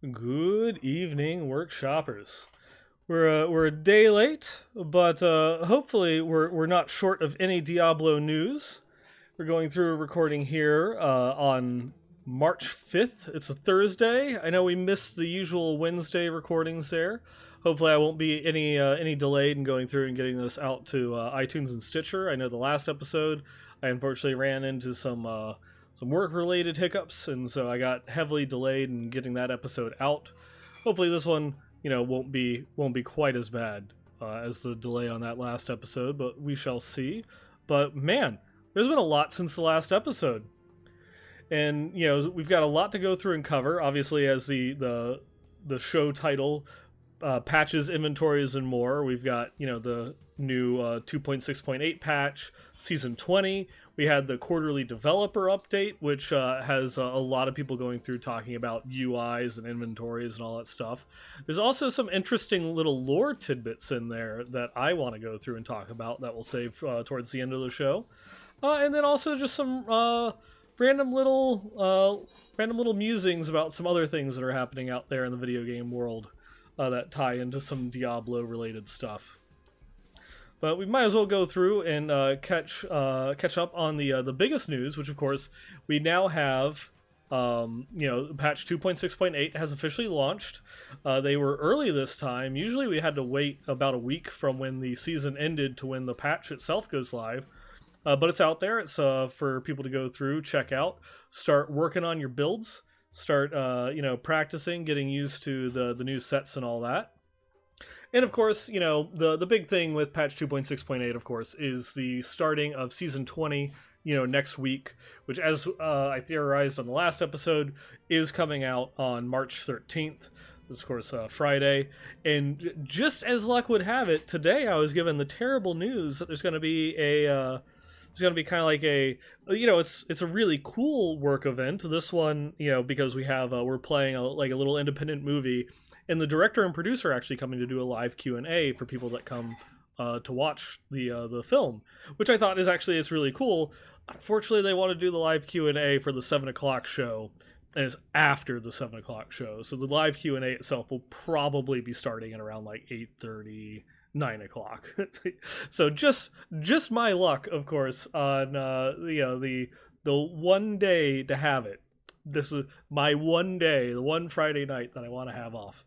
Good evening, workshoppers. We're a day late, but hopefully we're not short of any Diablo news. We're going through a recording here on March 5th. It's a Thursday. I know we missed the usual Wednesday recordings there. Hopefully, I won't be any delayed in going through and getting this out to iTunes and Stitcher. I know the last episode I unfortunately ran into some work-related hiccups, and so I got heavily delayed in getting that episode out. Hopefully, this one, won't be quite as bad as the delay on that last episode, but we shall see. But man, there's been a lot since the last episode, and we've got a lot to go through and cover. Obviously, as the show title, patches, inventories, and more. We've got the new 2.6.8 patch, season 20. We had the quarterly developer update, which has a lot of people going through talking about UIs and inventories and all that stuff. There's also some interesting little lore tidbits in there that I want to go through and talk about that we'll save towards the end of the show. And then also just some random little musings about some other things that are happening out there in the video game world that tie into some Diablo related stuff. But we might as well go through and catch up on the biggest news, which of course we now have. Patch 2.6.8 has officially launched. They were early this time. Usually we had to wait about a week from when the season ended to when the patch itself goes live. But it's out there. It's for people to go through, check out, start working on your builds, start practicing, getting used to the new sets and all that. And of course, the big thing with patch 2.6.8, of course, is the starting of season 20, next week, which, as I theorized on the last episode, is coming out on March 13th. This is, of course, Friday. And just as luck would have it, today I was given the terrible news that there's going to be it's going to be kind of like it's a really cool work event. This one, because we have we're playing a little independent movie, and the director and producer are actually coming to do a live Q&A for people that come to watch the film, which I thought it's really cool. Unfortunately, they want to do the live Q&A for the 7 o'clock show, and it's after the 7 o'clock show. So the live Q&A itself will probably be starting at around 8:30, 9 o'clock. So just my luck, of course, on the one day to have it. This is my one day, the one Friday night that I want to have off.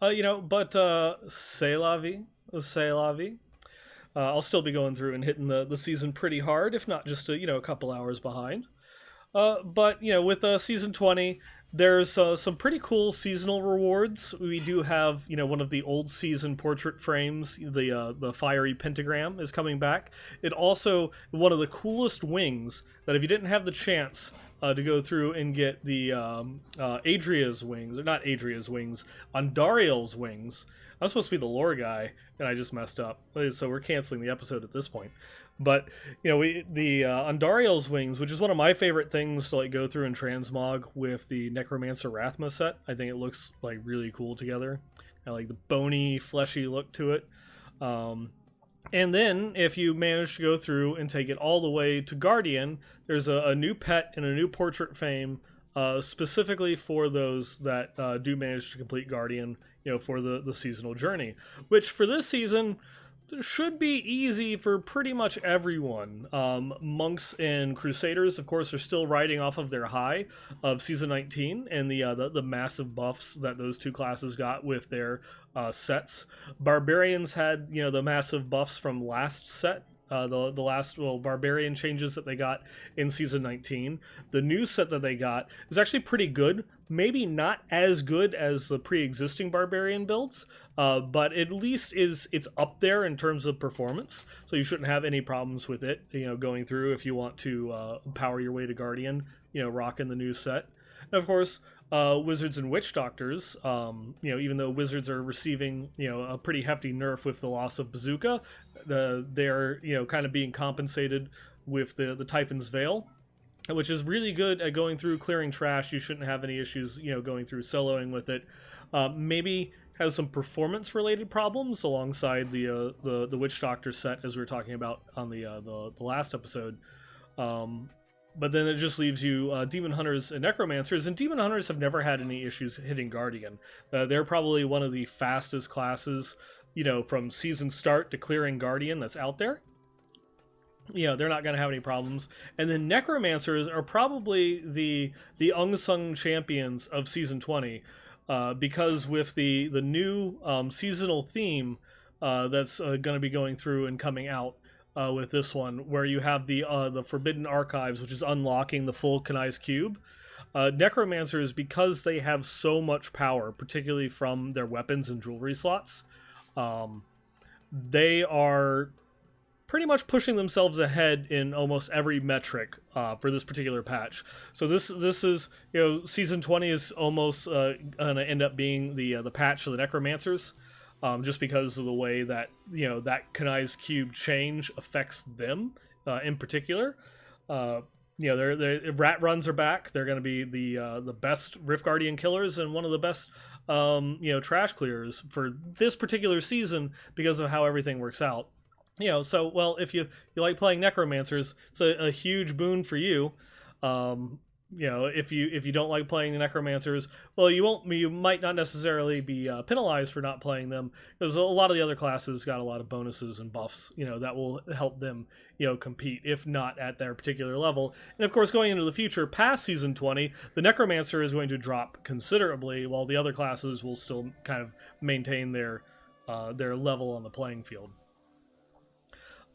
C'est la vie. C'est la vie. I'll still be going through and hitting the season pretty hard, if not just a couple hours behind. But with season 20, there's some pretty cool seasonal rewards. We do have one of the old season portrait frames, the fiery pentagram, is coming back. It also one of the coolest wings that if you didn't have the chance to go through and get the Adria's wings, or not Adria's wings, Andariel's wings. I'm supposed to be the lore guy, and I just messed up. So we're canceling the episode at this point. But the Andariel's wings, which is one of my favorite things to go through and transmog with the Necromancer Rathma set. I think it looks really cool together. I like the bony, fleshy look to it. And then if you manage to go through and take it all the way to Guardian, there's a new pet and a new portrait fame specifically for those that do manage to complete Guardian, for the seasonal journey, which for this season should be easy for pretty much everyone. Monks and Crusaders, of course, are still riding off of their high of Season 19 and the massive buffs that those two classes got with their sets. Barbarians had, the massive buffs from last set. The last Barbarian changes that they got in Season 19. The new set that they got is actually pretty good. Maybe not as good as the pre-existing Barbarian builds, but at least it's up there in terms of performance. So you shouldn't have any problems with it, going through if you want to power your way to Guardian, rocking the new set. And of course, Wizards and Witch Doctors, even though Wizards are receiving, a pretty hefty nerf with the loss of Bazooka, they're, kind of being compensated with the Typhon's Veil, which is really good at going through clearing trash. You shouldn't have any issues, going through soloing with it. Maybe has some performance related problems alongside the Witch Doctor set, as we were talking about on the last episode. But then it just leaves you Demon Hunters and Necromancers, and Demon Hunters have never had any issues hitting Guardian. They're probably one of the fastest classes, from season start to clearing Guardian that's out there. They're not going to have any problems. And then Necromancers are probably the unsung champions of Season 20, because with the new seasonal theme that's going to be going through and coming out with this one, where you have the Forbidden Archives, which is unlocking the full Kanai's Cube. Necromancers, because they have so much power, particularly from their weapons and jewelry slots, they are pretty much pushing themselves ahead in almost every metric for this particular patch. So this is, Season 20 is almost going to end up being the patch for the Necromancers, just because of the way that, that Kanai's Cube change affects them in particular. Their rat runs are back. They're going to be the best Rift Guardian killers and one of the best trash clearers for this particular season because of how everything works out. If you like playing Necromancers, it's a huge boon for you. If you don't like playing the Necromancers, well, you might not necessarily be penalized for not playing them, because a lot of the other classes got a lot of bonuses and buffs, that will help them, compete, if not at their particular level. And of course, going into the future, past Season 20, the Necromancer is going to drop considerably, while the other classes will still kind of maintain their level on the playing field.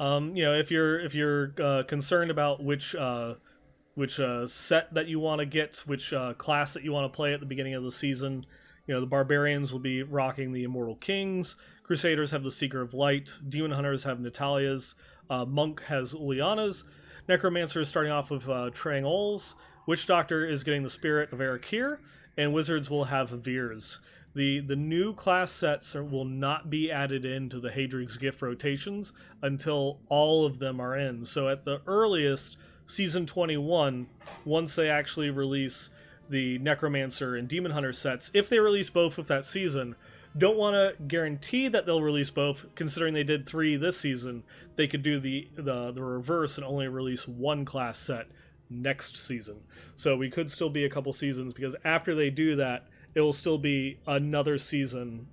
If you're concerned about which set that you want to get, which class that you want to play at the beginning of the season, the Barbarians will be rocking the Immortal Kings, Crusaders have the Seeker of Light, Demon Hunters have Natalia's, Monk has Uliana's, Necromancer is starting off with Trangol's, Witch Doctor is getting the Spirit of Erekir, and Wizards will have Veers. The new class sets will not be added into the Hadrig's Gift rotations until all of them are in. So at the earliest, Season 21, once they actually release the Necromancer and Demon Hunter sets, if they release both of that season, don't want to guarantee that they'll release both, considering they did 3 this season. They could do the reverse and only release one class set next season. So we could still be a couple seasons, because after they do that, it will still be another season,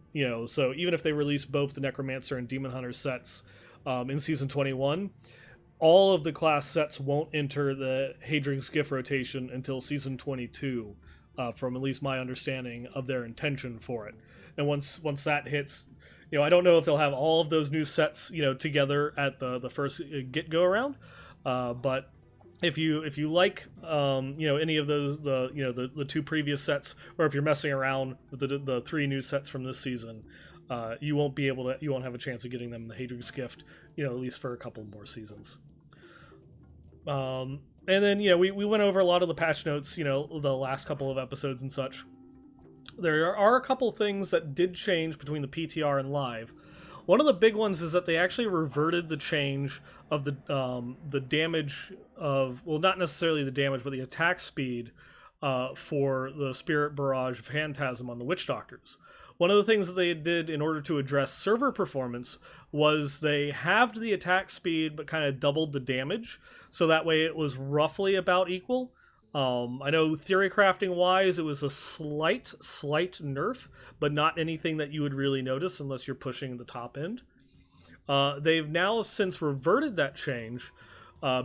so even if they release both the Necromancer and Demon Hunter sets in Season 21, all of the class sets won't enter the Hadrig's Gift rotation until Season 22, from at least my understanding of their intention for it. And once that hits, I don't know if they'll have all of those new sets, together at the first get-go around, but if you like any of those, the 2 previous sets, or if you're messing around with the 3 new sets from this season, you won't have a chance of getting them in the Hadrig's Gift, at least for a couple more seasons. And then we went over a lot of the patch notes, the last couple of episodes and such. There are a couple things that did change between the PTR and live. One of the big ones is that they actually reverted the change of the damage of, well, not necessarily the damage, but the attack speed for the Spirit Barrage Phantasm on the Witch Doctors. One of the things that they did in order to address server performance was they halved the attack speed but kind of doubled the damage, so that way it was roughly about equal. I know theory crafting wise it was a slight nerf, but not anything that you would really notice unless you're pushing the top end. They've now since reverted that change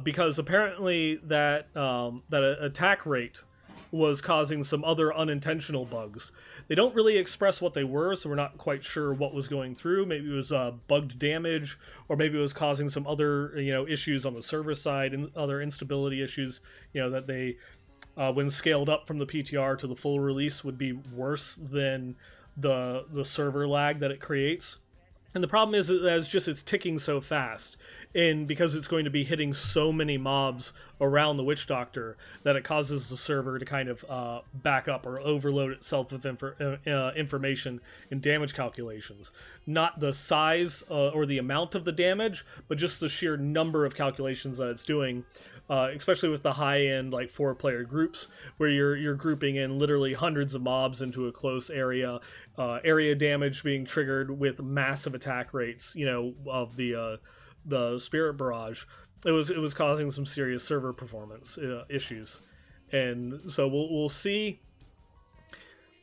because apparently that attack rate was causing some other unintentional bugs. They don't really express what they were, so we're not quite sure what was going through. Maybe it was bugged damage, or maybe it was causing some other issues on the server side and other instability issues that they when scaled up from the PTR to the full release would be worse than the server lag that it creates. And the problem is that it's ticking so fast, and because it's going to be hitting so many mobs around the Witch Doctor, that it causes the server to kind of back up or overload itself with information and damage calculations. Not the size or the amount of the damage, but just the sheer number of calculations that it's doing, especially with the high-end like 4-player groups, where you're grouping in literally hundreds of mobs into a close area, area damage being triggered with massive attack rates, of the Spirit Barrage. it was causing some serious server performance issues, and so we'll see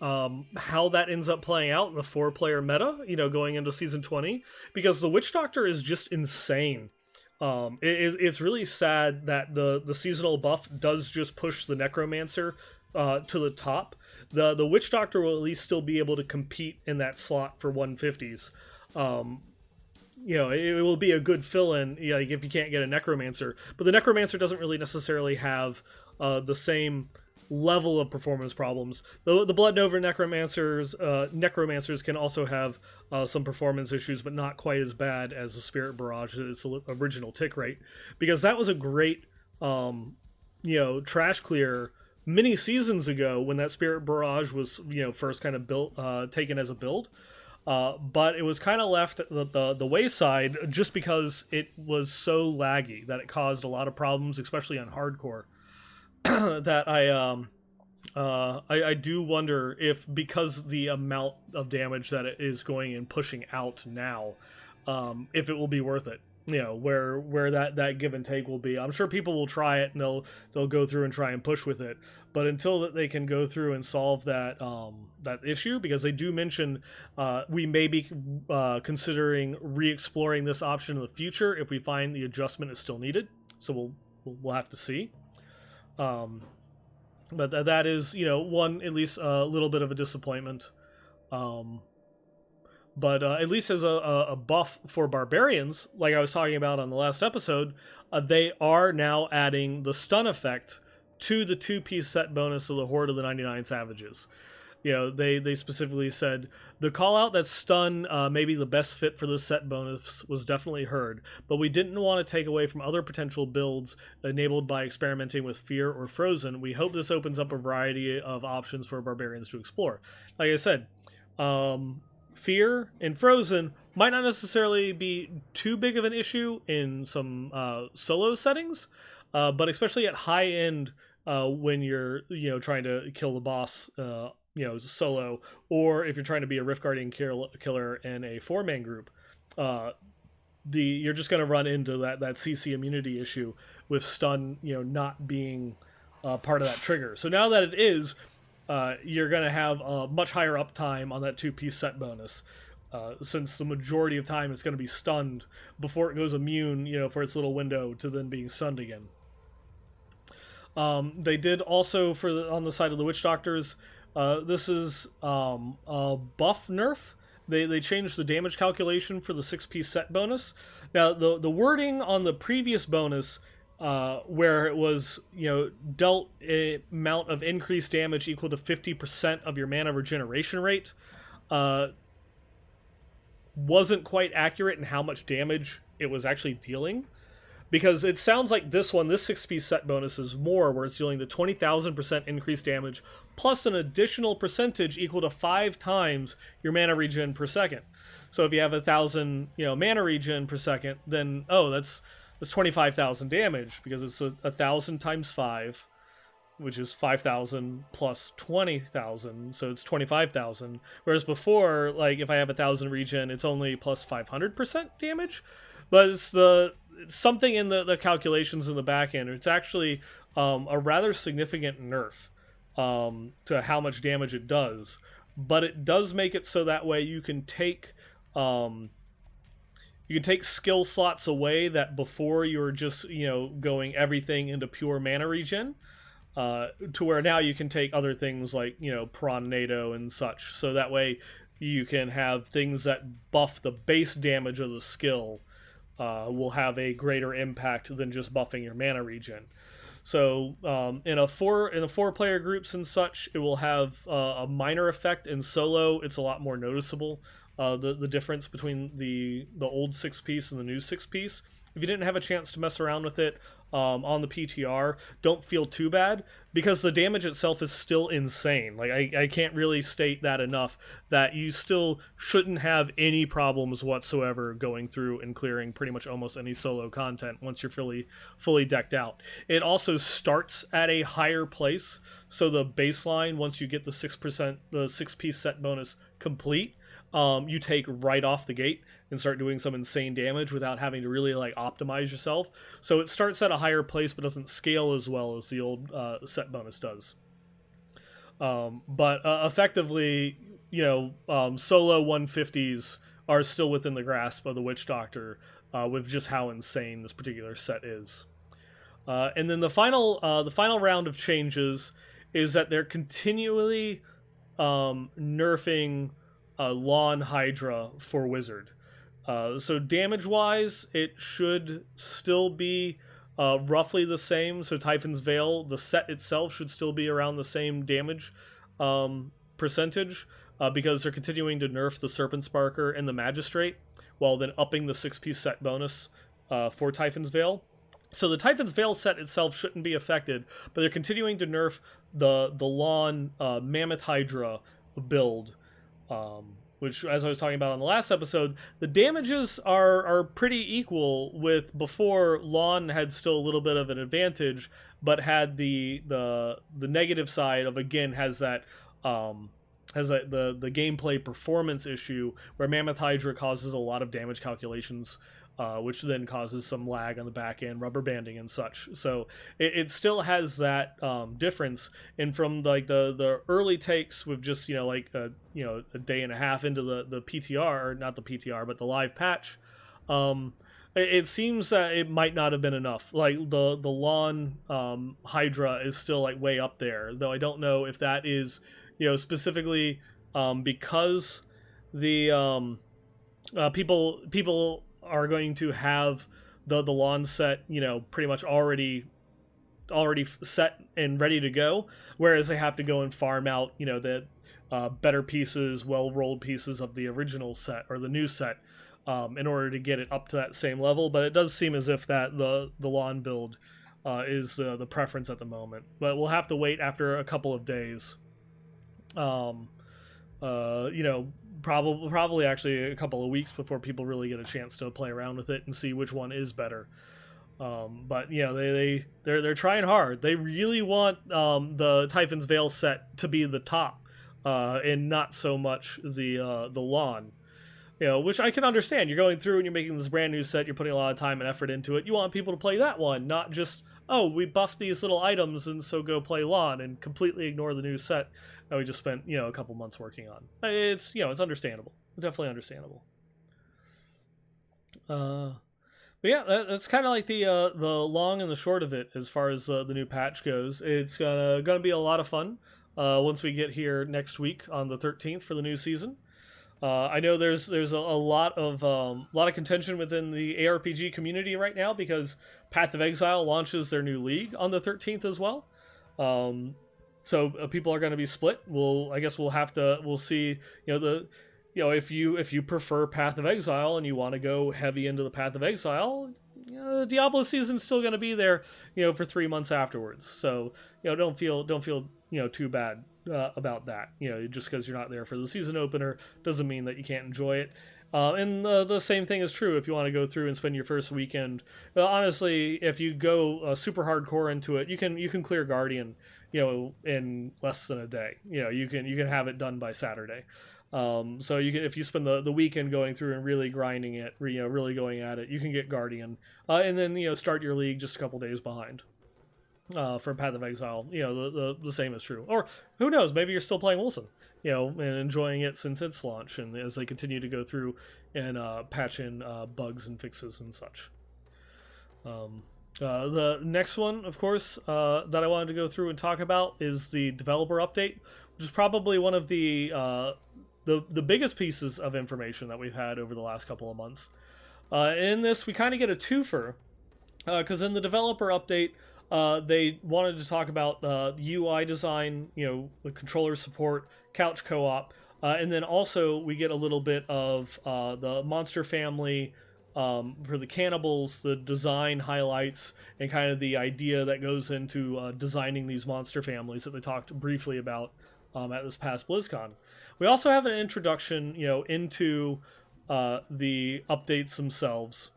how that ends up playing out in the 4-player meta, going into season 20, because the Witch Doctor is just insane. It's really sad that the seasonal buff does just push the Necromancer to the top. The Witch Doctor will at least still be able to compete in that slot for 150s. It will be a good fill-in, like if you can't get a Necromancer. But the Necromancer doesn't really necessarily have the same level of performance problems. The Blood Nova Necromancers can also have some performance issues, but not quite as bad as the Spirit Barrage, its original tick rate, because that was a great trash clear many seasons ago when that Spirit Barrage was first kind of built taken as a build. But it was kind of left at the wayside just because it was so laggy that it caused a lot of problems, especially on hardcore. That I do wonder if, because the amount of damage that it is going and pushing out now, if it will be worth it. Where that give and take will be. I'm sure people will try it and they'll go through and try and push with it. But until that they can go through and solve that issue, because they do mention we may be considering re-exploring this option in the future if we find the adjustment is still needed. So we'll have to see. But that is, one, at least a little bit of a disappointment. But at least as a buff for Barbarians, like I was talking about on the last episode, they are now adding the stun effect to the 2-piece set bonus of the Horde of the 99 Savages. They specifically said the call out that stun may be the best fit for this set bonus was definitely heard, but we didn't want to take away from other potential builds enabled by experimenting with Fear or Frozen. We hope this opens up a variety of options for Barbarians to explore. Like I said, Fear and Frozen might not necessarily be too big of an issue in some solo settings, but especially at high end when you're trying to kill the boss solo, or if you're trying to be a Rift Guardian killer in a 4-man group, you're just going to run into that CC immunity issue with stun not being part of that trigger. So now that it is, you're going to have a much higher uptime on that 2-piece set bonus, since the majority of time it's going to be stunned before it goes immune, for its little window to then being stunned again. They did also, on the side of the Witch Doctors, this is a buff nerf. They changed the damage calculation for the 6-piece set bonus. Now, the wording on the previous bonus, where it was, dealt a amount of increased damage equal to 50% of your mana regeneration rate, wasn't quite accurate in how much damage it was actually dealing. Because it sounds like this 6-piece set bonus is more, where it's dealing the 20,000% increased damage, plus an additional percentage equal to 5 times your mana regen per second. So if you have 1,000, mana regen per second, then that's 25,000 damage, because it's 1,000 times 5, which is 5,000 plus 20,000, so it's 25,000. Whereas before, like if I have 1,000 regen, it's only plus 500% damage. But it's something in the calculations in the back end. It's actually a rather significant nerf to how much damage it does. But it does make it so that way you can take skill slots away that before you were just going everything into pure mana regen, to where now you can take other things like Pronado and such. So that way you can have things that buff the base damage of the skill. Will have a greater impact than just buffing your mana regen. So in a 4-player groups and such, it will have a minor effect. In solo, it's a lot more noticeable, the difference between the old 6-piece and the new 6-piece. If you didn't have a chance to mess around with it on the PTR, don't feel too bad, because the damage itself is still insane. Like I can't really state that enough, that you still shouldn't have any problems whatsoever going through and clearing pretty much almost any solo content once you're fully decked out. It also starts at a higher place, so the baseline, once you get the 6%, the 6-piece set bonus complete, you take right off the gate and start doing some insane damage without having to really like optimize yourself. So it starts at a higher place but doesn't scale as well as the old set bonus does. But effectively, solo 150s are still within the grasp of the Witch Doctor with just how insane this particular set is. And then the final round of changes is that they're continually nerfing Lawn Hydra for Wizard. So damage-wise, it should still be roughly the same. So Typhon's Veil, the set itself, should still be around the same damage percentage because they're continuing to nerf the Serpent Sparker and the Magistrate, while then upping the 6-piece set bonus for Typhon's Veil. So the Typhon's Veil set itself shouldn't be affected, but they're continuing to nerf the Lawn Mammoth Hydra build, which, as I was talking about on the last episode, the damages are pretty equal with before. Lawn had still a little bit of an advantage, but had the negative side of, again, has that the gameplay performance issue where Mammoth Hydra causes a lot of damage calculations, which then causes some lag on the back end, rubber banding and such. So it still has that difference. And from like the early takes with just a day and a half into the PTR, or not the PTR, but the live patch, it seems that it might not have been enough. Like the Lawn Hydra is still like way up there, though I don't know if that is specifically because the people are going to have the lawn set pretty much already set and ready to go, whereas they have to go and farm out the better pieces, well rolled pieces of the original set or the new set in order to get it up to that same level. But it does seem as if that the lawn build is the preference at the moment, but we'll have to wait after a couple of days. Probably actually a couple of weeks before people really get a chance to play around with it and see which one is better. But they're trying hard. They really want the Typhon's Veil set to be the top, and not so much the lawn. Which I can understand. You're going through and you're making this brand new set. You're putting a lot of time and effort into it. You want people to play that one, not just, oh, we buffed these little items and so go play lawn, and completely ignore the new set that we just spent a couple months working on. It's it's understandable, definitely understandable. But yeah, that's kind of like the long and the short of it as far as the new patch goes. It's gonna be a lot of fun once we get here next week on the 13th for the new season. I know there's a lot of contention within the ARPG community right now because Path of Exile launches their new league on the 13th as well. So people are going to be split. We'll see. If you prefer Path of Exile and you want to go heavy into the Path of Exile, the Diablo season's still going to be there, for 3 months afterwards. So don't feel too bad about that. Just because you're not there for the season opener doesn't mean that you can't enjoy it. And the same thing is true if you want to go through and spend your first weekend. Honestly, if you go super hardcore into it, you can clear Guardian, in less than a day. You can have it done by Saturday. So you can, if you spend the weekend going through and really grinding it, really going at it, you can get Guardian, and then start your league just a couple days behind. For Path of Exile, the same is true. Or who knows, maybe you're still playing Wilson, and enjoying it since its launch, and as they continue to go through and patch in bugs and fixes and such. The next one, of course, that I wanted to go through and talk about is the developer update, which is probably one of the biggest pieces of information that we've had over the last couple of months. In this, we kind of get a twofer, because in the developer update, they wanted to talk about UI design, the controller support, couch co-op, and then also we get a little bit of the monster family for the cannibals, the design highlights, and kind of the idea that goes into designing these monster families that they talked briefly about at this past BlizzCon. We also have an introduction, into the updates themselves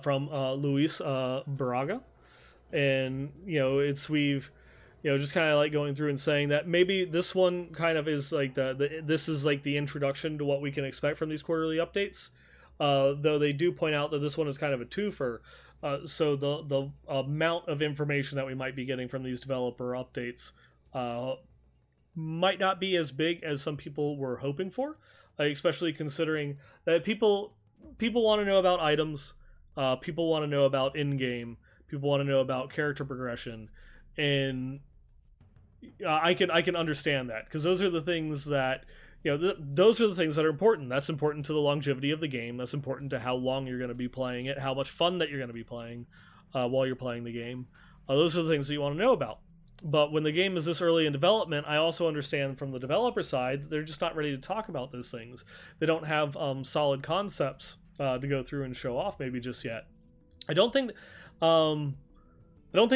from Luis Barraga. And we've just kind of like going through and saying that maybe this one kind of is like this is like the introduction to what we can expect from these quarterly updates. Though they do point out that this one is kind of a twofer. So the amount of information that we might be getting from these developer updates might not be as big as some people were hoping for, especially considering that people want to know about items, people want to know about in-game, people want to know about character progression, and I can understand that, because those are the things that those are the things that are important. That's important to the longevity of the game. That's important to how long you're going to be playing it, how much fun that you're going to be playing while you're playing the game. Those are the things that you want to know about. But when the game is this early in development, I also understand from the developer side that they're just not ready to talk about those things. They don't have solid concepts to go through and show off maybe just yet. I don't think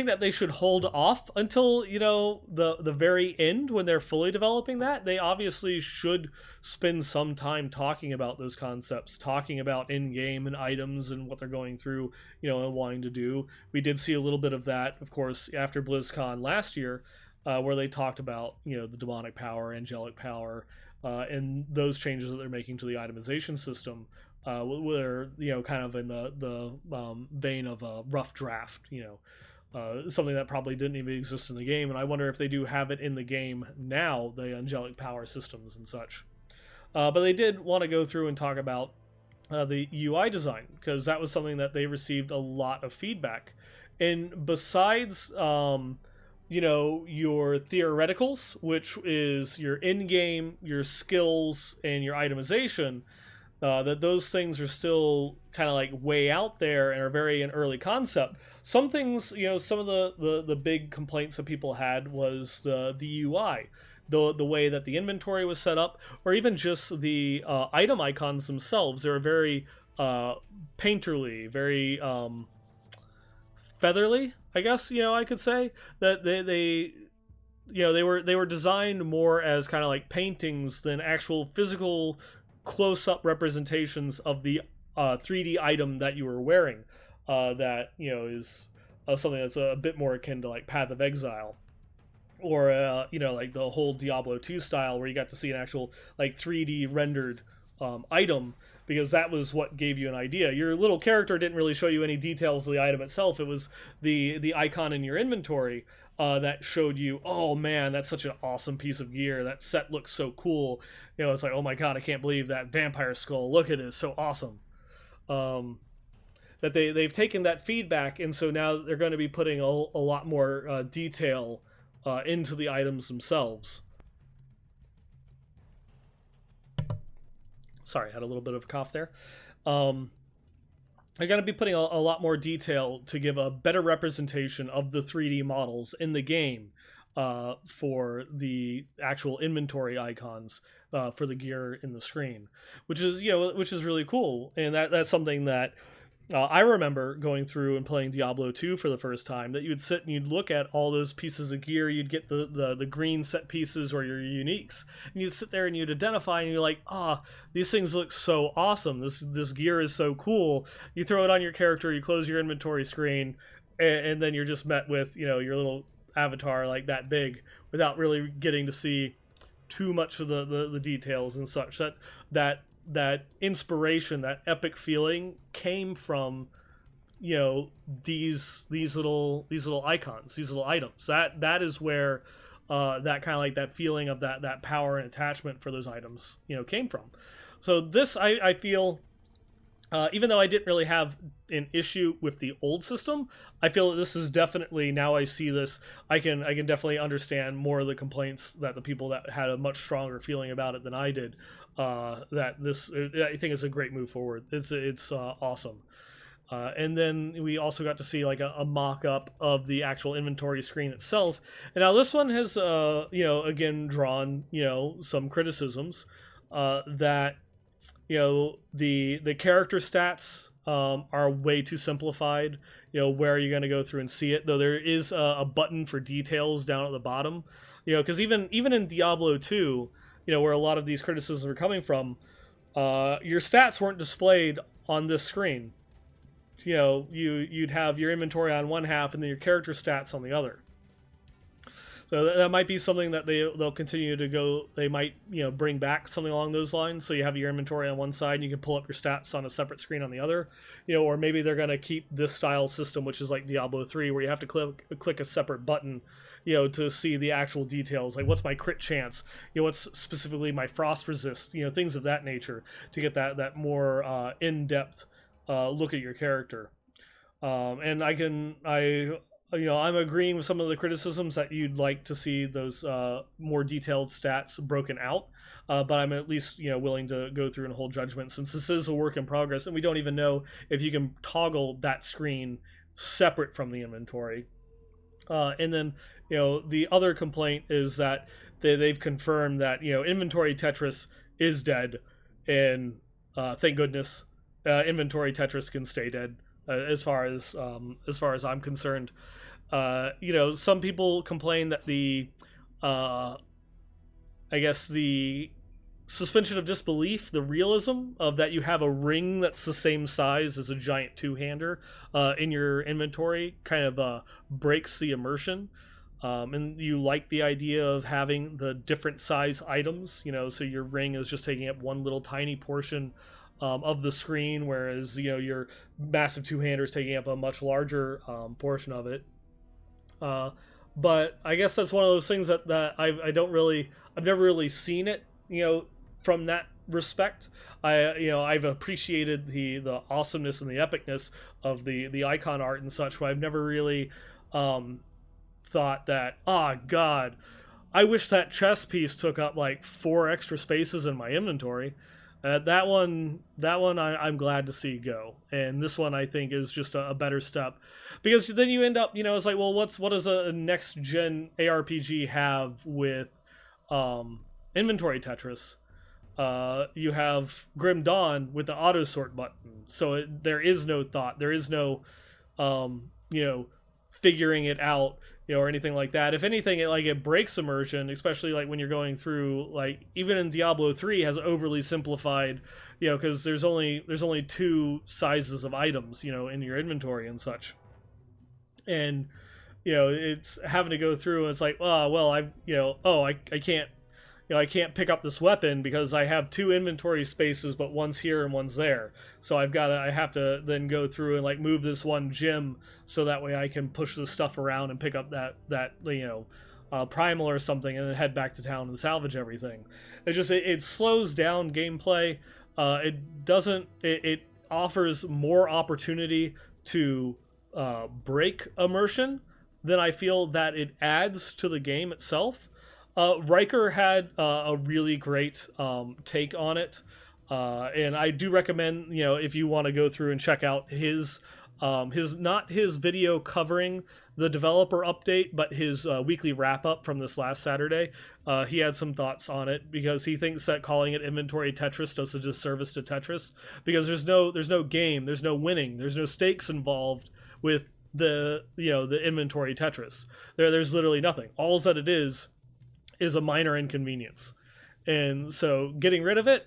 that they should hold off until the very end when they're fully developing that. They obviously should spend some time talking about those concepts, talking about in-game and items and what they're going through, and wanting to do. We did see a little bit of that, of course, after BlizzCon last year, where they talked about the demonic power, angelic power, and those changes that they're making to the itemization system. Where kind of in the vein of a rough draft, something that probably didn't even exist in the game, and I wonder if they do have it in the game now, the angelic power systems and such. But they did want to go through and talk about the UI design, because that was something that they received a lot of feedback. And besides, your theoreticals, which is your in-game, your skills, and your itemization, that those things are still kind of like way out there and are very an early concept. Some things, some of the big complaints that people had was the UI, the way that the inventory was set up, or even just the item icons themselves. They were very painterly, very featherly, I guess I could say. That they were designed more as kind of like paintings than actual physical close-up representations of the 3D item that you were wearing. That is something that's a bit more akin to like Path of Exile, or like the whole Diablo II style, where you got to see an actual like 3D rendered item, because that was what gave you an idea. Your little character didn't really show you any details of the item itself. It was the icon in your inventory that showed you, oh man, that's such an awesome piece of gear. That set looks so cool. It's like, oh my god, I can't believe that vampire skull. Look at it, it's so awesome. That they've taken that feedback, and so now they're going to be putting a lot more detail into the items themselves. Sorry, I had a little bit of a cough there. They're going to be putting a lot more detail to give a better representation of the 3D models in the game for the actual inventory icons for the gear in the screen, which is really cool. And that's something that I remember going through and playing Diablo II for the first time, that you'd sit and you'd look at all those pieces of gear. You'd get the green set pieces or your uniques, and you'd sit there and you'd identify, and you're like, these things look so awesome. This gear is so cool. You throw it on your character, you close your inventory screen, and then you're just met with your little avatar like that big, without really getting to see too much of the details and such. That inspiration, that epic feeling came from these little icons, these little items. That is where that kind of like that feeling of that power and attachment for those items came from. So this, I feel, even though I didn't really have an issue with the old system, I feel that this is definitely, now I see this, I can definitely understand more of the complaints that the people that had a much stronger feeling about it than I did. That this, I think, is a great move forward. It's awesome. And then we also got to see like a mock-up of the actual inventory screen itself. And now this one has again drawn some criticisms that the character stats are way too simplified. Where are you going to go through and see it? Though there is a button for details down at the bottom. Because even in Diablo 2, where a lot of these criticisms are coming from, your stats weren't displayed on this screen. You'd have your inventory on one half and then your character stats on the other. So that might be something that they'll continue to go. They might bring back something along those lines. So you have your inventory on one side, and you can pull up your stats on a separate screen on the other. Or maybe they're gonna keep this style system, which is like Diablo 3, where you have to click a separate button, to see the actual details. Like what's my crit chance? What's specifically my frost resist? Things of that nature to get that more in depth look at your character. And I'm agreeing with some of the criticisms that you'd like to see those more detailed stats broken out, but I'm at least willing to go through and hold judgment, since this is a work in progress and we don't even know if you can toggle that screen separate from the inventory. And then the other complaint is that they've confirmed that inventory Tetris is dead, and thank goodness, inventory Tetris can stay dead. As far as I'm concerned, some people complain that the suspension of disbelief, the realism of that you have a ring that's the same size as a giant two-hander in your inventory kind of breaks the immersion. And you like the idea of having the different size items, so your ring is just taking up one little tiny portion of the screen, whereas your massive two-hander is taking up a much larger portion of it. But I guess that's one of those things that I've never really seen it from that respect. I've appreciated the awesomeness and the epicness of the icon art and such, but I've never really thought that, oh god, I wish that chess piece took up like 4 extra spaces in my inventory. That one I'm glad to see go, and this one I think is just a better step, because then you end up it's like, well, what does a next gen ARPG have with inventory Tetris? You have Grim Dawn with the auto sort button, so there is no thought, there is no figuring it out, or anything like that. If anything, it breaks immersion, especially like when you're going through, like even in Diablo 3 has overly simplified, because there's only 2 sizes of items, in your inventory and such. And it's having to go through, and it's like, oh well, I can't I can't pick up this weapon because I have 2 inventory spaces, but one's here and one's there. So I have to then go through and like move this one gem so that way I can push the stuff around and pick up that primal or something, and then head back to town and salvage everything. It slows down gameplay. It offers more opportunity to break immersion than I feel that it adds to the game itself. Riker had a really great take on it, and I do recommend, if you want to go through and check out his not his video covering the developer update, but his weekly wrap up from this last Saturday. He had some thoughts on it because he thinks that calling it Inventory Tetris does a disservice to Tetris, because there's no game, there's no winning, there's no stakes involved with the Inventory Tetris. There's literally nothing. All that it is a minor inconvenience. And so getting rid of it,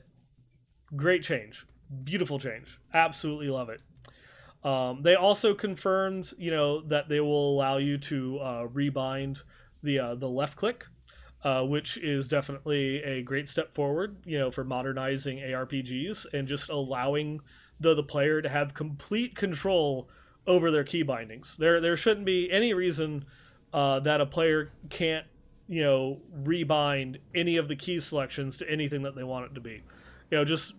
great change. Beautiful change. Absolutely love it. They also confirmed, that they will allow you to rebind the left click, which is definitely a great step forward, for modernizing ARPGs and just allowing the player to have complete control over their key bindings. There shouldn't be any reason that a player can't rebind any of the key selections to anything that they want it to be. Just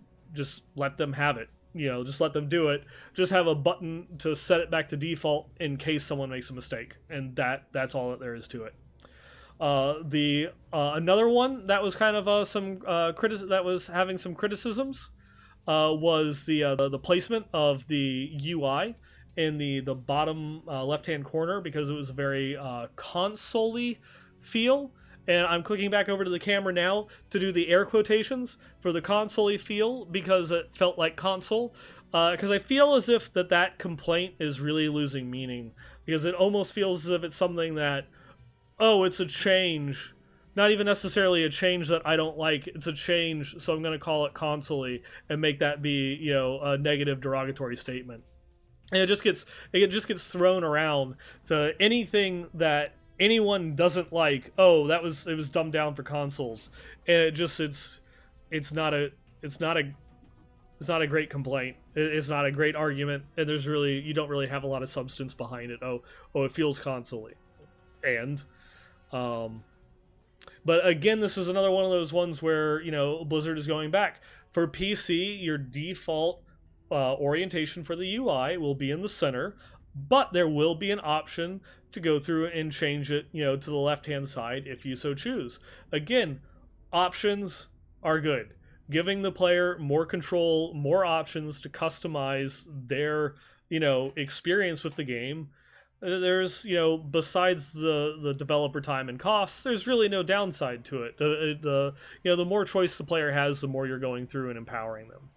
let them have it. Just let them do it. Just have a button to set it back to default in case someone makes a mistake, and that's all that there is to it. Another one that was kind of that was having some criticisms was the placement of the UI in the bottom left-hand corner, because it was a very console-y feel. And I'm clicking back over to the camera now to do the air quotations for the console-y feel, because it felt like console. Because I feel as if that complaint is really losing meaning, because it almost feels as if it's something that, it's a change. Not even necessarily a change that I don't like. It's a change, so I'm going to call it console-y and make that be, a negative derogatory statement. And it just gets thrown around to anything that anyone doesn't like, oh, it was dumbed down for consoles, and it's not a it's not a it's not a great complaint. It's not a great argument, and you don't really have a lot of substance behind it. Oh, it feels console-y. And um, but again, this is another one of those ones where, Blizzard is going back. For PC, your default orientation for the UI will be in the center, but there will be an option to go through and change it, to the left-hand side if you so choose. Again, options are good. Giving the player more control, more options to customize their, experience with the game. There's, besides the developer time and costs, there's really no downside to it. The more choice the player has, the more you're going through and empowering them.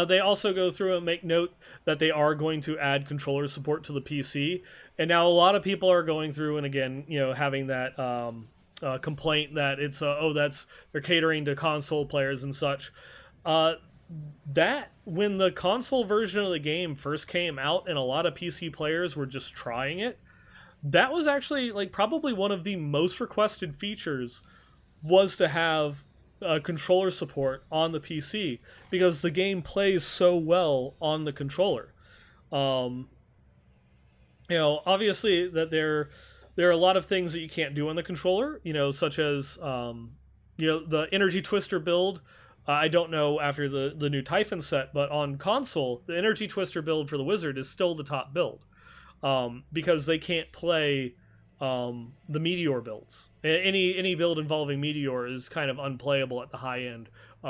They also go through and make note that they are going to add controller support to the PC. And now a lot of people are going through and, again, having that complaint that they're catering to console players and such. That when the console version of the game first came out and a lot of PC players were just trying it, that was actually probably one of the most requested features, was to have controller support on the PC, because the game plays so well on the controller. Obviously that there are a lot of things that you can't do on the controller, such as the Energy Twister build. I don't know after the new Typhon set, but on console, the Energy Twister build for the Wizard is still the top build, because they can't play the Meteor builds. Any build involving Meteor is kind of unplayable at the high end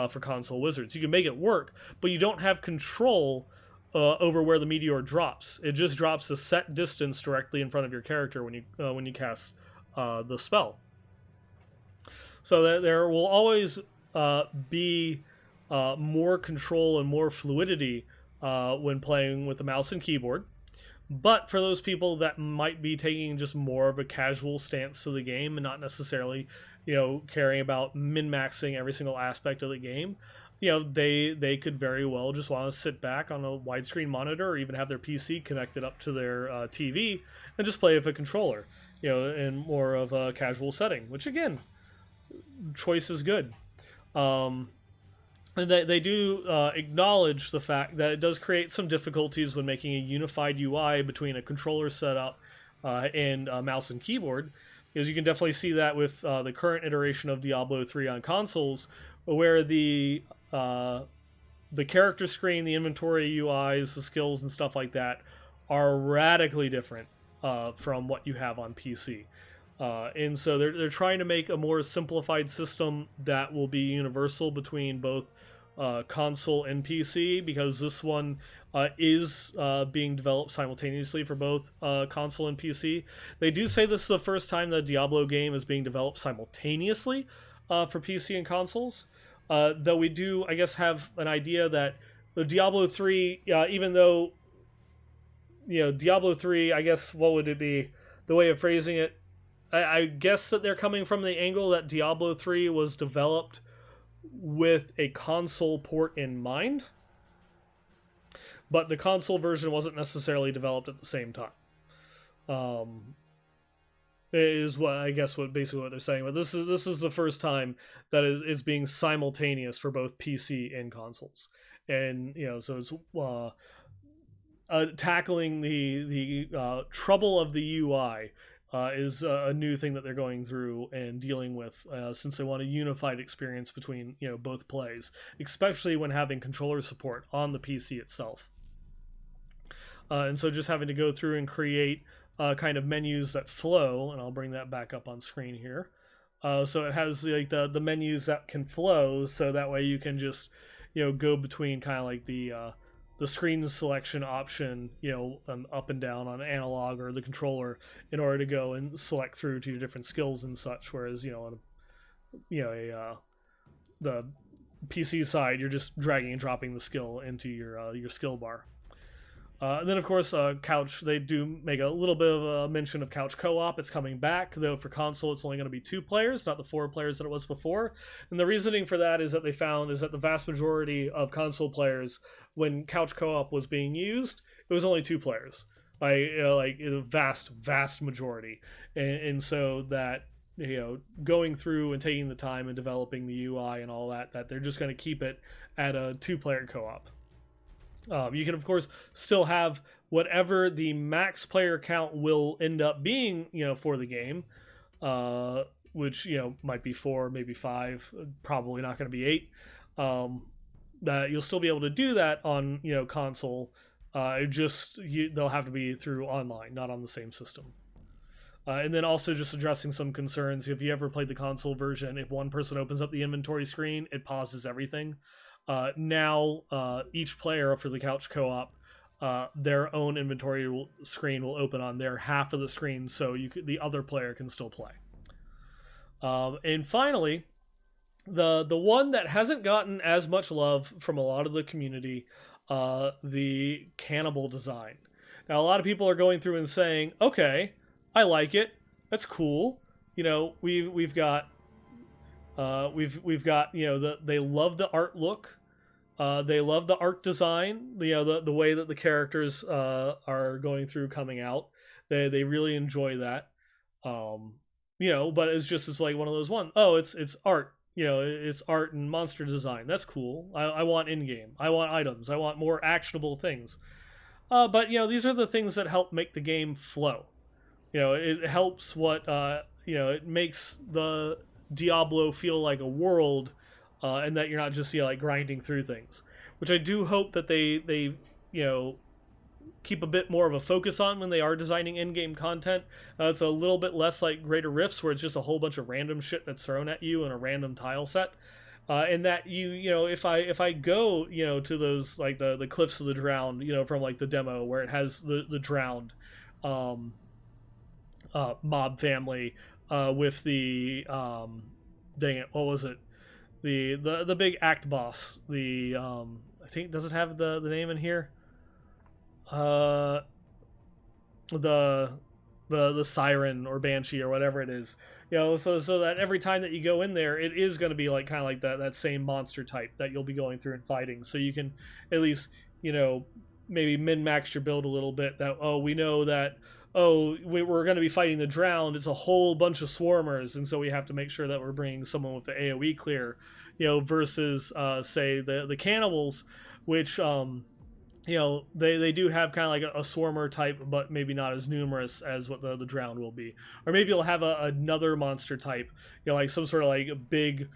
for console Wizards. You can make it work, but you don't have control over where the Meteor drops. It just drops a set distance directly in front of your character when you cast the spell. So that there will always be more control and more fluidity when playing with the mouse and keyboard. But for those people that might be taking just more of a casual stance to the game and not necessarily, caring about min-maxing every single aspect of the game, they could very well just want to sit back on a widescreen monitor or even have their PC connected up to their TV and just play with a controller, in more of a casual setting, which again, choice is good. And they do acknowledge the fact that it does create some difficulties when making a unified UI between a controller setup and a mouse and keyboard, because you can definitely see that with the current iteration of Diablo III on consoles, where the character screen, the inventory UIs, the skills and stuff like that are radically different from what you have on PC. And so they're trying to make a more simplified system that will be universal between both console and PC, because this one is being developed simultaneously for both console and PC. They do say this is the first time that a Diablo game is being developed simultaneously for PC and consoles. Though we do, I guess, have an idea that the Diablo 3, even though, Diablo 3, I guess, what would it be? The way of phrasing it, I guess that they're coming from the angle that Diablo 3 was developed with a console port in mind, but the console version wasn't necessarily developed at the same time. Is what I guess what basically what they're saying. But this is the first time that is being simultaneous for both PC and consoles, and so it's tackling the trouble of the UI. Is a new thing that they're going through and dealing with, since they want a unified experience between both plays, especially when having controller support on the PC itself. And so just having to go through and create kind of menus that flow, and I'll bring that back up on screen here. So it has the menus that can flow, so that way you can just go between kind of like the screen selection option, up and down on analog or the controller, in order to go and select through to your different skills and such. Whereas, on the PC side, you're just dragging and dropping the skill into your skill bar. And then, of course, couch, they do make a little bit of a mention of couch co-op. It's coming back, though for console it's only going to be 2 players, not the 4 players that it was before. And the reasoning for that is that they found is that the vast majority of console players, when couch co-op was being used, it was only 2 players. like a vast majority, and so that going through and taking the time and developing the UI and all that they're just going to keep it at a 2-player co-op. You can of course still have whatever the max player count will end up being, for the game, which might be 4, maybe 5, probably not going to be 8. That you'll still be able to do that on console. They'll have to be through online, not on the same system. And then also just addressing some concerns. If you ever played the console version, if one person opens up the inventory screen, it pauses everything. Now, each player for the couch co-op, their own inventory screen will open on their half of the screen, so the other player can still play. And finally, the one that hasn't gotten as much love from a lot of the community, the Cannibal Design. Now, a lot of people are going through and saying, okay, I like it. That's cool. We've got they love the art look. They love the art design. The way that the characters are going through coming out. They really enjoy that. But it's like one of those it's art. It's art and monster design. That's cool. I want in-game. I want items. I want more actionable things. But these are the things that help make the game flow. It helps it makes the Diablo feel like a world, and that you're not just like grinding through things, which I do hope that they keep a bit more of a focus on when they are designing in-game content. It's a little bit less like Greater Rifts, where it's just a whole bunch of random shit that's thrown at you in a random tile set. And that if I go to those like the Cliffs of the Drowned, from like the demo where it has the drowned mob family with the dang it, what was it, the big act boss, I think, does it have the name in here, the siren or banshee or whatever it is, so that every time that you go in there, it is going to be like kind of like that same monster type that you'll be going through and fighting, so you can at least maybe min-max your build a little bit, that we know that we're going to be fighting the drowned. It's a whole bunch of swarmers, and so we have to make sure that we're bringing someone with the AoE clear, versus say the cannibals, which they do have kind of like a swarmer type, but maybe not as numerous as what the drowned will be. Or maybe you'll have another monster type, like some sort of like a big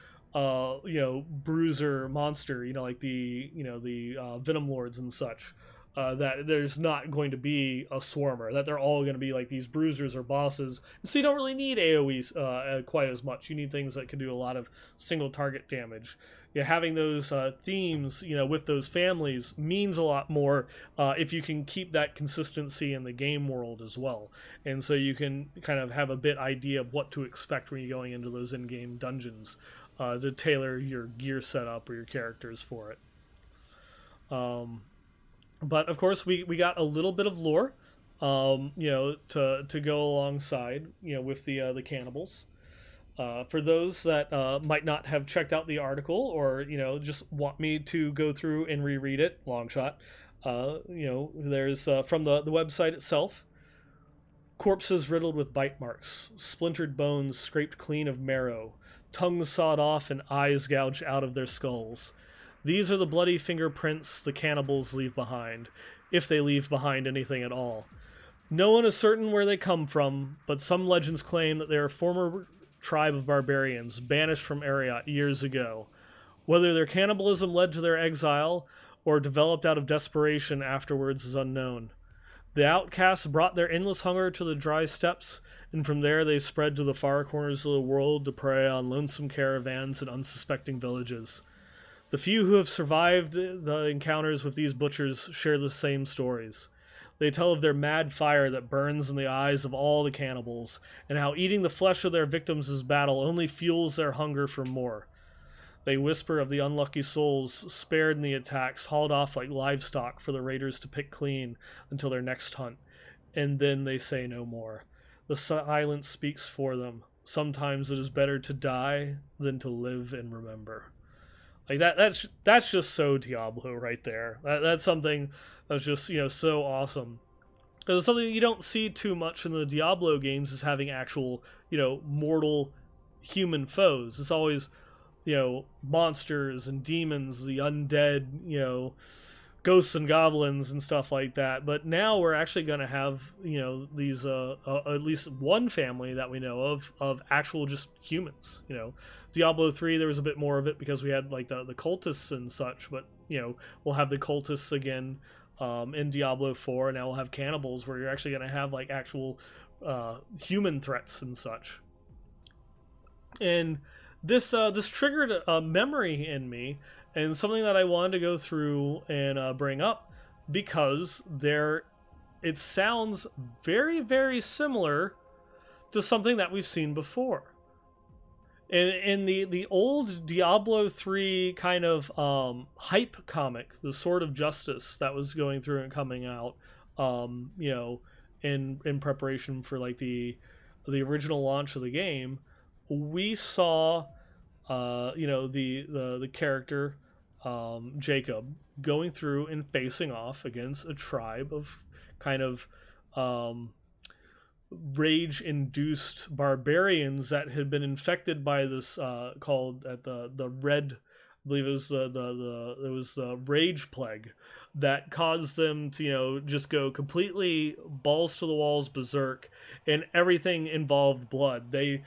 bruiser monster, like the venom lords and such. That there's not going to be a swarmer, that they're all going to be like these bruisers or bosses. So you don't really need AoEs quite as much. You need things that can do a lot of single target damage. Having those themes, with those families means a lot more if you can keep that consistency in the game world as well. And so you can kind of have a bit idea of what to expect when you're going into those in-game dungeons, to tailor your gear setup or your characters for it. But of course, we got a little bit of lore, to go alongside, with the cannibals. For those that might not have checked out the article, or just want me to go through and reread it, long shot. There's from the website itself. Corpses riddled with bite marks, splintered bones scraped clean of marrow, tongues sawed off, and eyes gouged out of their skulls. These are the bloody fingerprints the cannibals leave behind, if they leave behind anything at all. No one is certain where they come from, but some legends claim that they are a former tribe of barbarians banished from Ariat years ago. Whether their cannibalism led to their exile, or developed out of desperation afterwards, is unknown. The outcasts brought their endless hunger to the dry steppes, and from there they spread to the far corners of the world to prey on lonesome caravans and unsuspecting villages. The few who have survived the encounters with these butchers share the same stories. They tell of their mad fire that burns in the eyes of all the cannibals, and how eating the flesh of their victims as battle only fuels their hunger for more. They whisper of the unlucky souls spared in the attacks, hauled off like livestock for the raiders to pick clean until their next hunt, and then they say no more. The silence speaks for them. Sometimes it is better to die than to live and remember. Like that's just so Diablo right there. That's something that's just so awesome. Because it's something you don't see too much in the Diablo games is having actual, mortal human foes. It's always, monsters and demons, the undead, ghosts and goblins and stuff like that. But now we're actually going to have, these at least one family that we know of actual just humans. Diablo 3, there was a bit more of it because we had like the cultists and such, but we'll have the cultists again in Diablo 4, and now we'll have cannibals where you're actually going to have like actual human threats and such. And this triggered a memory in me, and something that I wanted to go through and bring up, because it sounds very, very similar to something that we've seen before. In the old Diablo 3 kind of hype comic, the Sword of Justice that was going through and coming out, in preparation for like the original launch of the game, we saw the character Jacob going through and facing off against a tribe of kind of rage-induced barbarians that had been infected by this called the red, I believe it was the rage plague that caused them to just go completely balls to the walls berserk, and everything involved blood. They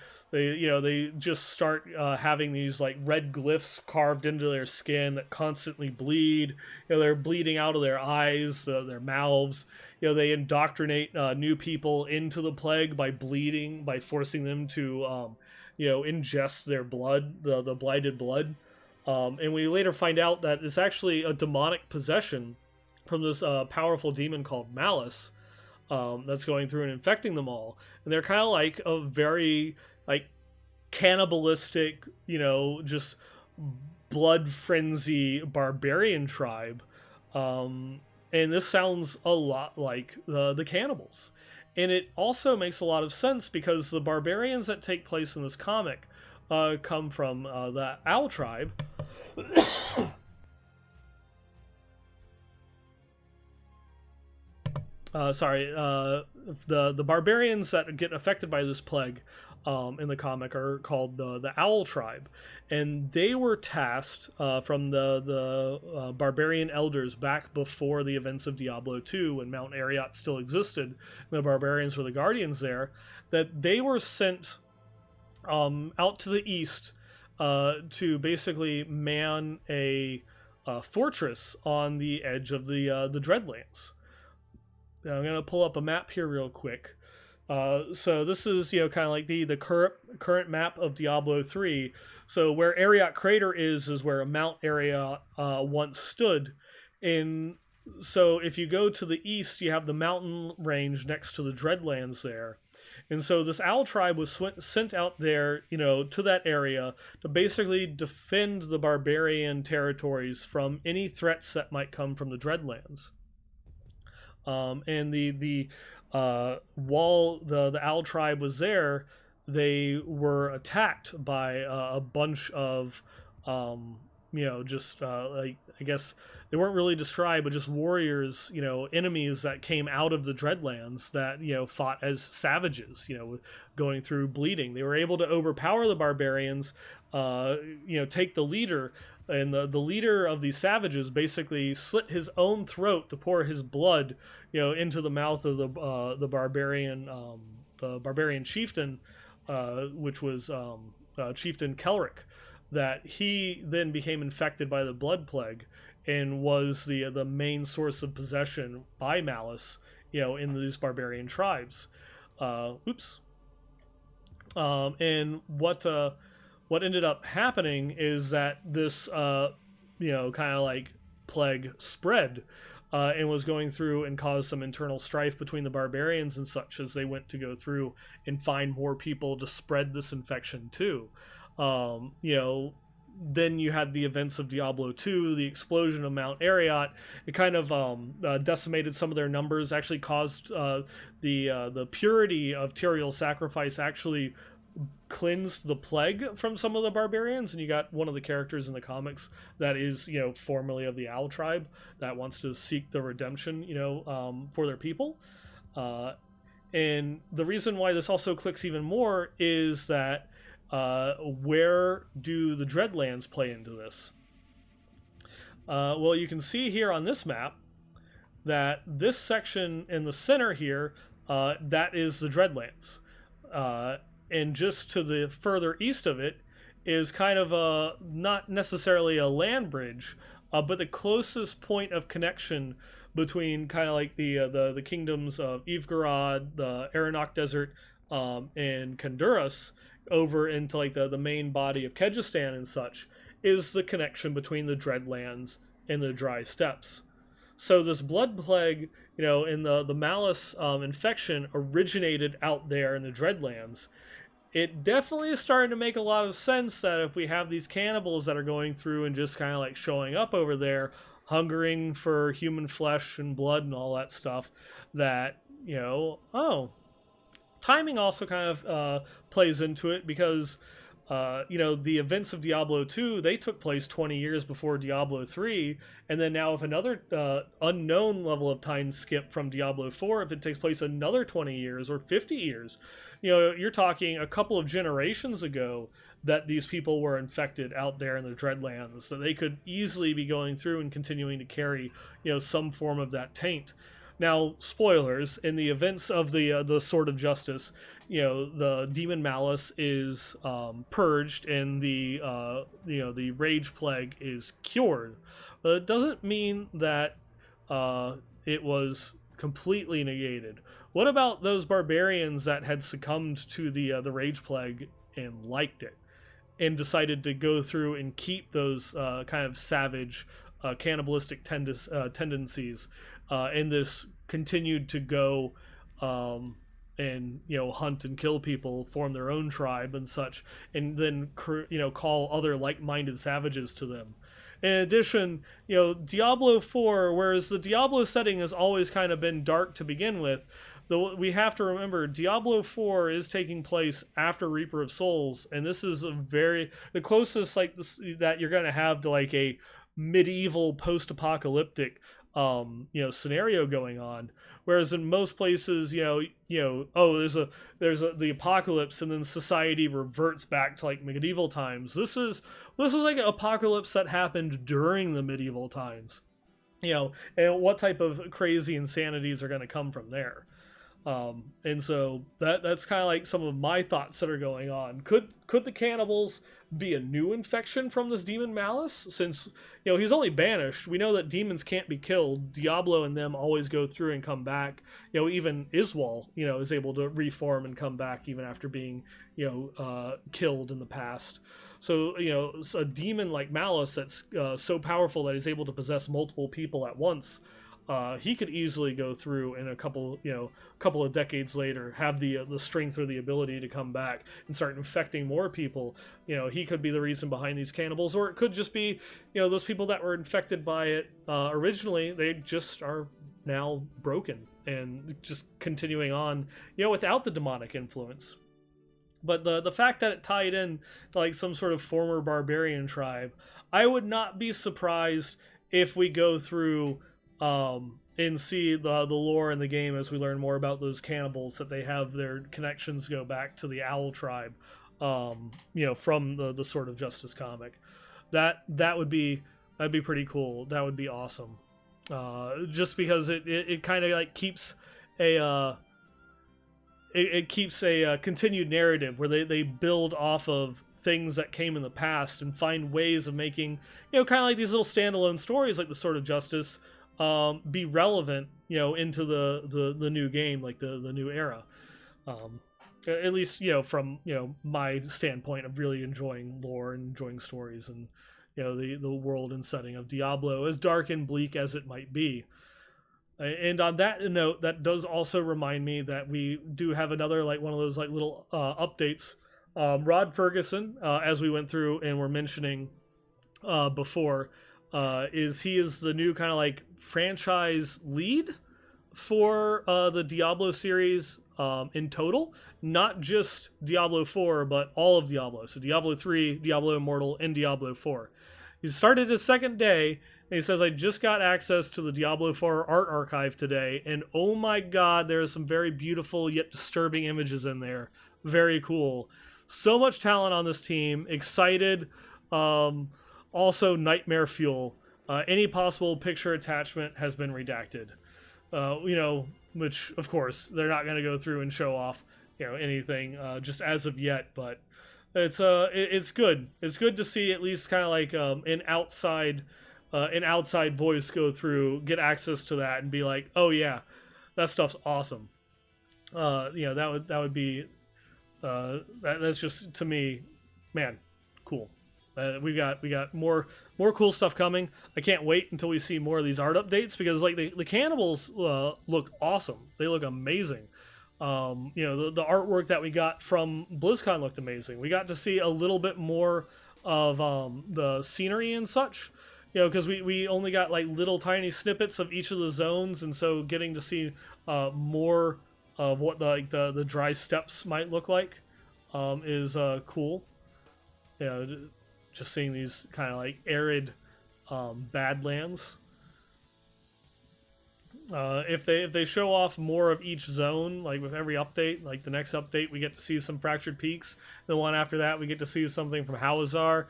just start having these like red glyphs carved into their skin that constantly bleed. They're bleeding out of their eyes, their mouths. They indoctrinate new people into the plague by bleeding, by forcing them to ingest their blood, the blighted blood. And we later find out that it's actually a demonic possession from this powerful demon called Malice that's going through and infecting them all. And they're kind of like a very like cannibalistic, just blood frenzy barbarian tribe. And this sounds a lot like the cannibals. And it also makes a lot of sense because the barbarians that take place in this comic come from the Owl tribe. The barbarians that get affected by this plague in the comic are called the Owl tribe, and they were tasked from the barbarian elders back before the events of Diablo II, when Mount Arreat still existed. The barbarians were the guardians there. That they were sent out to the east to basically man a fortress on the edge of the Dreadlands. Now I'm going to pull up a map here real quick. So this is kind of like the current map of Diablo 3. So where Arreat Crater is where Mount Arreat once stood. So if you go to the east, you have the mountain range next to the Dreadlands there. And so this Owl tribe was sent out there, to that area to basically defend the barbarian territories from any threats that might come from the Dreadlands. And while the Owl tribe was there, they were attacked by a bunch of, I guess they weren't really described, but just warriors, enemies that came out of the Dreadlands that, fought as savages, going through bleeding. They were able to overpower the barbarians, take the leader, and the leader of these savages basically slit his own throat to pour his blood, into the mouth of the barbarian chieftain, which was Chieftain Kelric. That he then became infected by the blood plague and was the main source of possession by Malice, in these barbarian tribes. And what ended up happening is that this kind of like plague spread and was going through and caused some internal strife between the barbarians and such as they went to go through and find more people to spread this infection to. Then you had the events of Diablo II, the explosion of Mount Arreat. It kind of decimated some of their numbers, actually caused the purity of Tyrael sacrifice actually cleansed the plague from some of the barbarians. And you got one of the characters in the comics that is, formerly of the Owl tribe that wants to seek the redemption, for their people. And the reason why this also clicks even more is that where do the Dreadlands play into this? Well, you can see here on this map that this section in the center here, that is the Dreadlands. And just to the further east of it is kind of not necessarily a land bridge, but the closest point of connection between kind of like the kingdoms of Ivgarad, the Aranok Desert, and Khanduras over into like the main body of Kyrgyzstan and such, is the connection between the Dreadlands and the Dry Steppes. So this blood plague, in the Malice infection originated out there in the Dreadlands. It definitely is starting to make a lot of sense that if we have these cannibals that are going through and just kind of like showing up over there, hungering for human flesh and blood and all that stuff, that, timing also kind of plays into it because, the events of Diablo II, they took place 20 years before Diablo III, and then now if another unknown level of time skip from Diablo IV, if it takes place another 20 years or 50 years, you're talking a couple of generations ago that these people were infected out there in the Dreadlands, so they could easily be going through and continuing to carry, some form of that taint. Now, spoilers, in the events of the Sword of Justice, the Demon Malice is purged and the Rage Plague is cured. But it doesn't mean that it was completely negated. What about those barbarians that had succumbed to the Rage Plague and liked it, and decided to go through and keep those kind of savage cannibalistic tendencies, and this continued to go and hunt and kill people, form their own tribe and such, and then call other like-minded savages to them. In addition, Diablo IV, whereas the Diablo setting has always kind of been dark to begin with, we have to remember Diablo IV is taking place after Reaper of Souls, and this is the closest like this, that you're going to have to like a medieval post-apocalyptic scenario going on. Whereas in most places, there's the apocalypse and then society reverts back to like medieval times. This is like an apocalypse that happened during the medieval times. And what type of crazy insanities are going to come from there? And so that's kind of like some of my thoughts that are going on. Could the cannibals be a new infection from this demon Malice? Since, he's only banished. We know that demons can't be killed. Diablo and them always go through and come back. Even Iswal, is able to reform and come back even after being, killed in the past. So, a demon like Malice that's so powerful that he's able to possess multiple people at once, he could easily go through and a couple of decades later have the strength or the ability to come back and start infecting more people. He could be the reason behind these cannibals, or it could just be those people that were infected by it originally. They just are now broken and just continuing on without the demonic influence. But the fact that it tied in to like some sort of former barbarian tribe, I would not be surprised if we go through and see the lore in the game as we learn more about those cannibals, that they have their connections go back to the Owl tribe, from the Sword of Justice comic. That'd be pretty cool. That would be awesome. Just because it kind of like keeps it keeps a continued narrative where they build off of things that came in the past and find ways of making kind of like these little standalone stories like the Sword of Justice be relevant, into the new game, like the new era. At least, from, my standpoint of really enjoying lore and enjoying stories and, the world and setting of Diablo, as dark and bleak as it might be. And on that note, that does also remind me that we do have another, like one of those like little updates. Rod Ferguson, as we went through and were mentioning before, is the new kind of like franchise lead for the Diablo series in total, not just Diablo 4, but all of Diablo. So Diablo 3, Diablo Immortal, and Diablo 4. He started his second day, and he says, I just got access to the Diablo IV art archive today, and oh my god, there are some very beautiful yet disturbing images in there. Very cool. So much talent on this team. Excited. Also, nightmare fuel. Any possible picture attachment has been redacted. Which, of course, they're not going to go through and show off, anything just as of yet, but it's good. It's good to see at least kind of like an outside voice go through, get access to that, and be like, oh yeah, that stuff's awesome. That would be that's just, to me, man, cool. We got more cool stuff coming. I can't wait until we see more of these art updates, because like the cannibals look awesome. They look amazing. The artwork that we got from BlizzCon looked amazing. We got to see a little bit more of the scenery and such, because we only got like little tiny snippets of each of the zones, and so getting to see more of what the dry steppes might look like is cool. Just seeing these kind of like arid badlands. If they show off more of each zone, like with every update, like the next update we get to see some Fractured Peaks, the one after that we get to see something from Hawazar.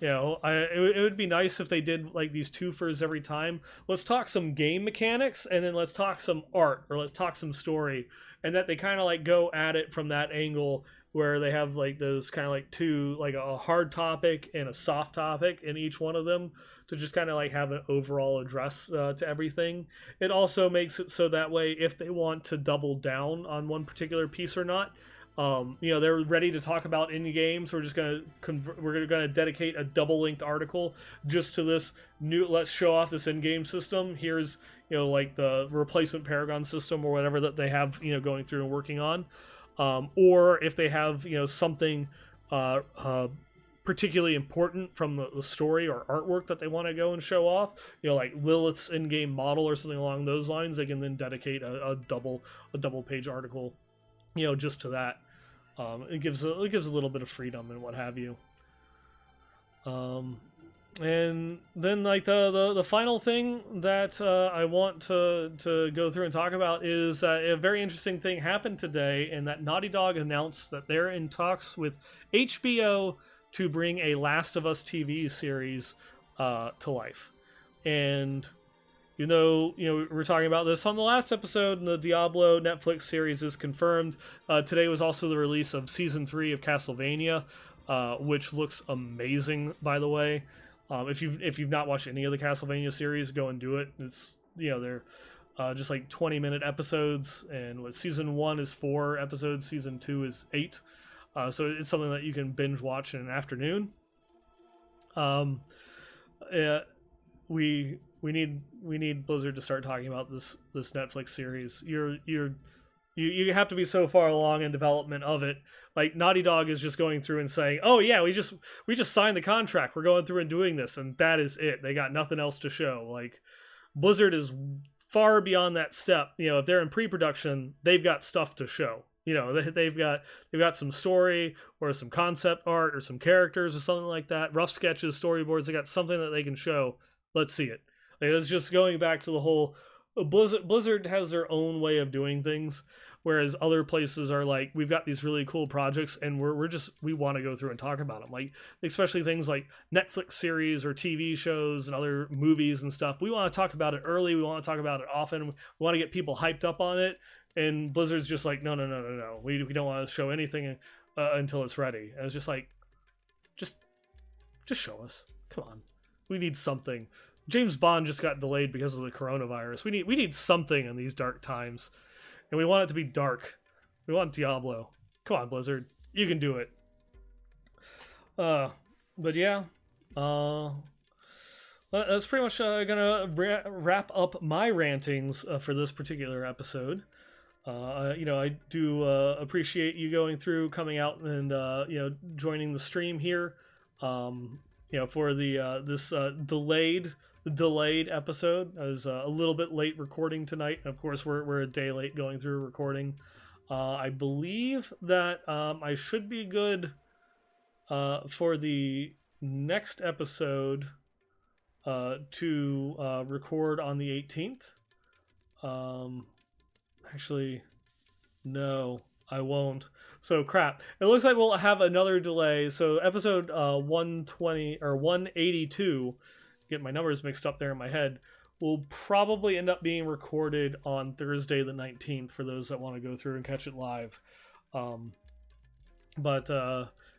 It would be nice if they did like these twofers every time. Let's talk some game mechanics, and then let's talk some art, or let's talk some story, and that they kind of like go at it from that angle, where they have like those kind of like two, like a hard topic and a soft topic in each one of them, to just kind of like have an overall address to everything. It also makes it so that way if they want to double down on one particular piece or not, they're ready to talk about in games. We're just we're gonna dedicate a double-linked article just to this new. Let's show off this in-game system. Here's like the replacement Paragon system or whatever that they have going through and working on. Or if they have something particularly important from the story or artwork that they want to go and show off, like Lilith's in-game model or something along those lines, they can then dedicate a double page article just to that. It gives a little bit of freedom and what have you. And then like the final thing that I want to go through and talk about is a very interesting thing happened today, in that Naughty Dog announced that they're in talks with HBO to bring a Last of Us TV series to life. And we were talking about this on the last episode, and the Diablo Netflix series is confirmed. Today was also the release of season 3 of Castlevania, which looks amazing, by the way. If you've not watched any of the Castlevania series, go and do it. It's they're just like 20-minute episodes, and season 1 is 4 episodes, season 2 is 8. So it's something that you can binge watch in an afternoon. We need Blizzard to start talking about this Netflix series. You have to be so far along in development of it. Like Naughty Dog is just going through and saying, "Oh yeah, we just signed the contract. We're going through and doing this," and that is it. They got nothing else to show. Like Blizzard is far beyond that step. If they're in pre-production, they've got stuff to show. They've got some story or some concept art or some characters or something like that. Rough sketches, storyboards. They got something that they can show. Let's see it. Like, it's just going back to the whole Blizzard has their own way of doing things, whereas other places are like, we've got these really cool projects and we want to go through and talk about them. Like especially things like Netflix series or TV shows and other movies and stuff. We want to talk about it early. We want to talk about it often. We want to get people hyped up on it. And Blizzard's just like, no. We don't want to show anything until it's ready. And it's just like, just show us. Come on. We need something. James Bond just got delayed because of the coronavirus. We need something in these dark times. And we want it to be dark. We want Diablo. Come on, Blizzard. You can do it. But yeah. That's pretty much gonna wrap up my rantings for this particular episode. I do appreciate you going through, coming out, and joining the stream here. For the this delayed episode. I was a little bit late recording tonight. Of course, we're a day late going through recording. I believe that I should be good for the next episode. to record on the 18th. Actually, no, I won't. So crap. It looks like we'll have another delay. So episode 120 or 182, get my numbers mixed up there in my head, will probably end up being recorded on Thursday the 19th for those that want to go through and catch it live.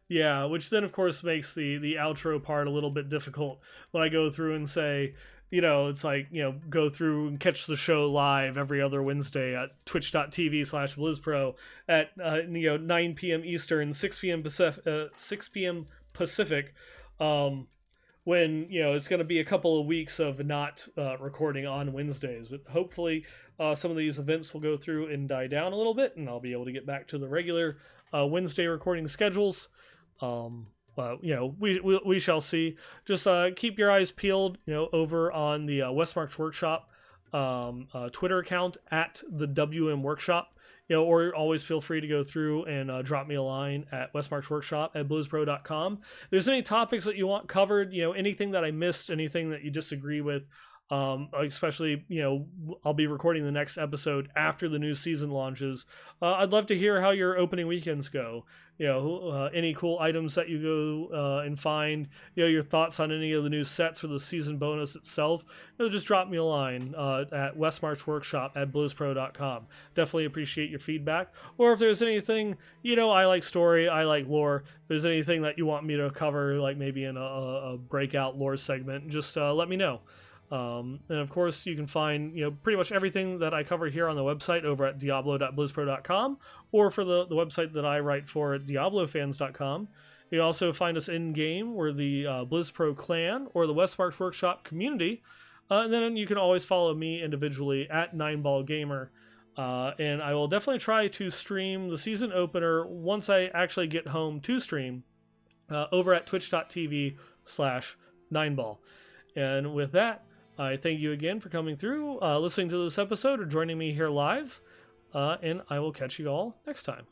Yeah, which then of course makes the outro part a little bit difficult when I go through and say, it's like, go through and catch the show live every other Wednesday at twitch.tv/BlizzPro at 9 p.m. Eastern, 6 p.m. Pacific, when it's going to be a couple of weeks of not recording on Wednesdays. But hopefully some of these events will go through and die down a little bit, and I'll be able to get back to the regular Wednesday recording schedules. We shall see. Just keep your eyes peeled, over on the Westmarch Workshop Twitter account at the WM Workshop. Or always feel free to go through and drop me a line at westmarchworkshop@blizzpro.com. If there's any topics that you want covered, anything that I missed, anything that you disagree with, especially, I'll be recording the next episode after the new season launches. I'd love to hear how your opening weekends go. Any cool items that you go and find, your thoughts on any of the new sets or the season bonus itself. Just drop me a line at westmarchworkshop@blizzpro.com. Definitely appreciate your feedback. Or if there's anything, I like story, I like lore. If there's anything that you want me to cover, like maybe in a breakout lore segment, just let me know. And of course, you can find pretty much everything that I cover here on the website over at diablo.blizzpro.com, or for the website that I write for at diablofans.com. You can also find us in game. We're the BlizzPro clan or the Westmarch Workshop community, and then you can always follow me individually at Neinball Gamer. And I will definitely try to stream the season opener once I actually get home to stream over at twitch.tv/Neinball. And with that, I thank you again for coming through, listening to this episode, or joining me here live, and I will catch you all next time.